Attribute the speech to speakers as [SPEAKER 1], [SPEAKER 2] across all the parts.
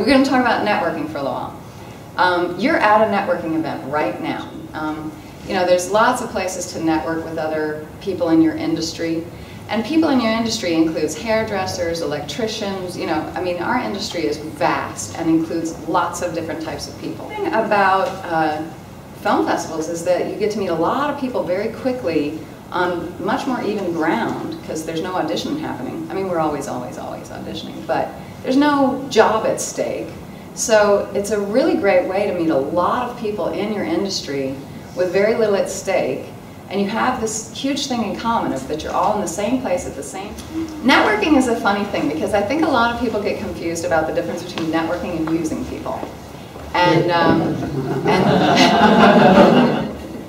[SPEAKER 1] going to talk about networking for a little while. You're at a networking event right now. You know, there's lots of places to network with other people in your industry. And people in your industry includes hairdressers, electricians, you know, I mean, our industry is vast and includes lots of different types of people. The thing about film festivals is that you get to meet a lot of people very quickly on much more even ground, because there's no audition happening. I mean, we're always auditioning, but there's no job at stake. So it's a really great way to meet a lot of people in your industry with very little at stake. And you have this huge thing in common of that you're all in the same place at the same time. Networking is a funny thing because I think a lot of people get confused about the difference between networking and using people. And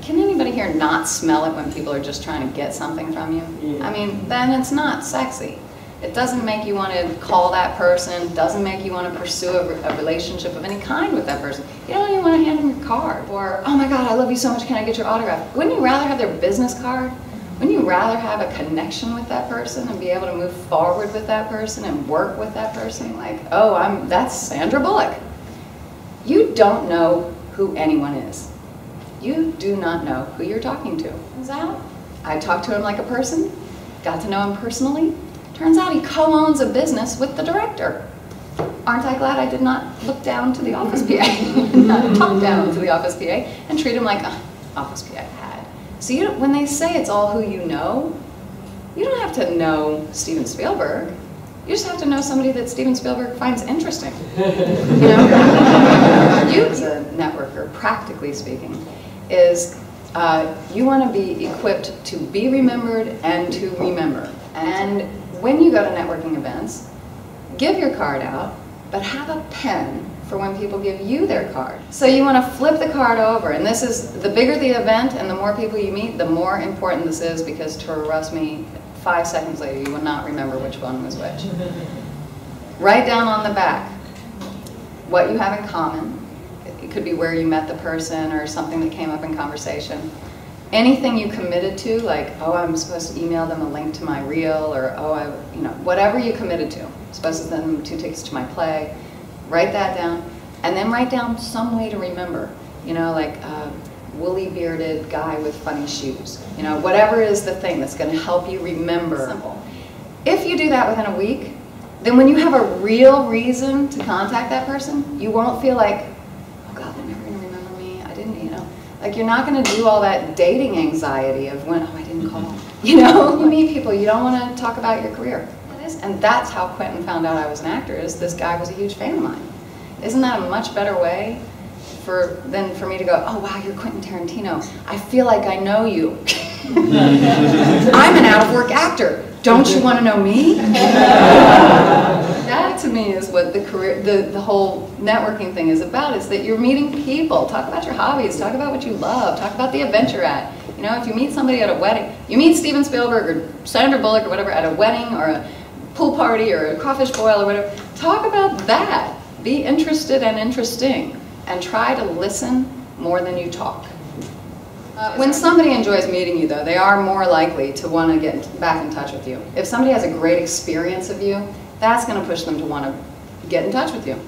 [SPEAKER 1] can anybody here not smell it when people are just trying to get something from you? I mean, then it's not sexy. It doesn't make you want to call that person, doesn't make you want to pursue a relationship of any kind with that person. You don't even want to hand them your card. Or, oh my God, I love you so much, can I get your autograph? Wouldn't you rather have their business card? Wouldn't you rather have a connection with that person and be able to move forward with that person and work with that person? Like, oh, that's Sandra Bullock. You don't know who anyone is. You do not know who you're talking to. Turns out, I talked to him like a person, got to know him personally. Turns out he co-owns a business with the director. Aren't I glad I did not look down to the office PA, not talk down to the office PA, and treat him like, office PA had. So when they say it's all who you don't have to know Steven Spielberg. You just have to know somebody that Steven Spielberg finds interesting. You know? You, as a networker, practically speaking, is you want to be equipped to be remembered and to remember. And when you go to networking events, give your card out, but have a pen for when people give you their card. So you want to flip the card over, and this is, the bigger the event and the more people you meet, the more important this is, because trust me, 5 seconds later you will not remember which one was which. Write down on the back what you have in common. It could be where you met the person or something that came up in conversation. Anything you committed to, like, oh, I'm supposed to email them a link to my reel, or oh, you know, whatever you committed to. I'm supposed to send them 2 tickets to my play. Write that down, and then write down some way to remember. You know, like woolly bearded guy with funny shoes. You know, whatever is the thing that's going to help you remember. Simple. If you do that within a week, then when you have a real reason to contact that person, you won't feel like, oh God, they're never going to remember me. I didn't, you know. Like, you're not going to do all that dating anxiety of when, oh, I didn't call. You know, you meet people, you don't want to talk about your career. And that's how Quentin found out I was an actor, is this guy was a huge fan of mine. Isn't that a much better way than for me to go, oh wow, you're Quentin Tarantino. I feel like I know you. I'm an out-of-work actor. Don't you want to know me? That to me is what the whole networking thing is about, is that you're meeting people. Talk about your hobbies, talk about what you love, talk about the event you're at. You know, if you meet somebody at a wedding, you meet Steven Spielberg or Sandra Bullock or whatever at a wedding or a pool party or a crawfish boil or whatever, talk about that. Be interested and interesting, and try to listen more than you talk. When somebody enjoys meeting you, though, they are more likely to want to get back in touch with you. If somebody has a great experience of you, that's going to push them to want to get in touch with you.